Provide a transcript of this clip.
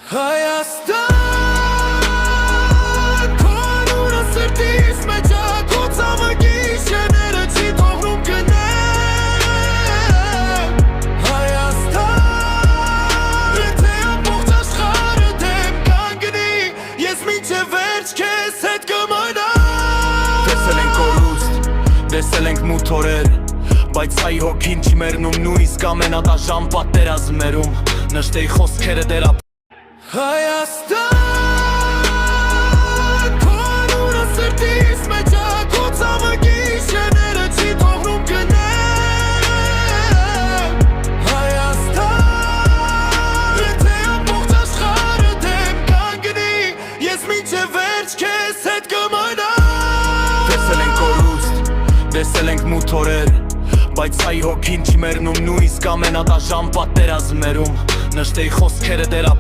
Հայաստան, քո անունը սրտիս մեջ է, քո ցավը գիշերները չի թողնում գնեմ։ Հայաստան, եթե ամբողջ աշխարհը դեմ կանգնի, ես մինչև վերջ քեզ հետ կմնամ։ Տեսել ենք կորուստ, տեսել ենք մութ օրեր, բայց սայի հոգին չի մեռնում, նույնիսկ ամենադաժան պատերազմերում նշտեի խոսքերը դերա։ Հայաստան, քո անունը սրտիս մեջ է, քո ցավը գիշերները չի թողնում գնեմ։ Հայաստան, եթե ամբողջ աշխարհը դեմ կանգնի, ես մինչև վերջ քեզ հետ կմնամ։ Տեսել ենք կորուստ, տեսել ենք մութ օրեր, բայց սայի հոգին չի մեռնում, նույնիսկ ամենադաժան պատերազմերում նշտեի խոսքերը դերա։